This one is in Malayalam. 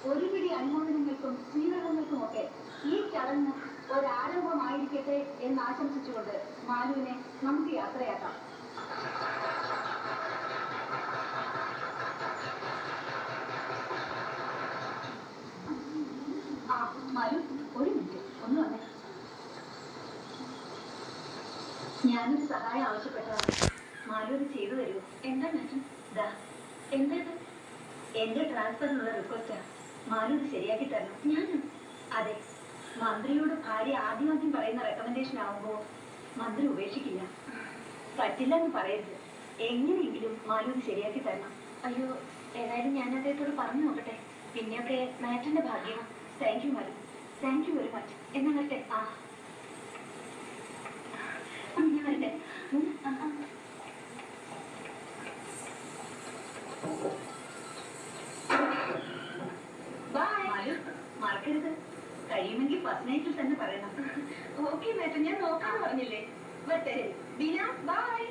ഒരുപിടി അനുമോദനങ്ങൾക്കും സ്വീകരണങ്ങൾക്കുമൊക്കെ ഈ ചടങ്ങ് ഒരാരംഭമായിരിക്കട്ടെ എന്ന് ആശംസിച്ചുകൊണ്ട് മാലുവിനെ നമുക്ക് യാത്രയാക്കാം. മാലു, ഒരു മിനിറ്റ് ഒന്ന് വന്നേ. ഞാനൊരു സഹായം ആവശ്യപ്പെട്ടതാണ്. മാലു അത് ചെയ്തു തരൂ. എന്താ മാഡം? എന്താ ഇത്? എന്റെ ട്രാൻസ്ഫറിനുള്ള റിക്വസ്റ്റാ. മാലു ഇത് ശരിയാക്കി തരണം. ഞാനും? അതെ. മന്ത്രിയോട് ഭാര്യ ആദ്യം പറയുന്ന റെക്കമെൻഡേഷൻ ആവുമ്പോ മന്ത്രി ഉപേക്ഷിക്കില്ല. പറ്റില്ല എന്ന് പറയരുത്. എങ്ങനെയെങ്കിലും മാലു ഇത് ശരിയാക്കി തരണം. അയ്യോ, ഏതായാലും ഞാൻ അദ്ദേഹത്തോട് പറഞ്ഞു നോക്കട്ടെ. പിന്നെയൊക്കെ മാറ്റിന്റെ ഭാഗ്യം. Thank you Malu. Thank you very much. എന്നാ വരട്ടെ. ഞാൻ വരട്ടെ. മറക്കരുത്. കഴിയുമെങ്കിൽ ഫസ്റ്റ് നൈറ്റിൽ തന്നെ പറയണം. ഓക്കെ മാറ്റം, ഞാൻ നോക്കാന്ന് പറഞ്ഞില്ലേ. വരട്ടെ. ബീന, ബൈ.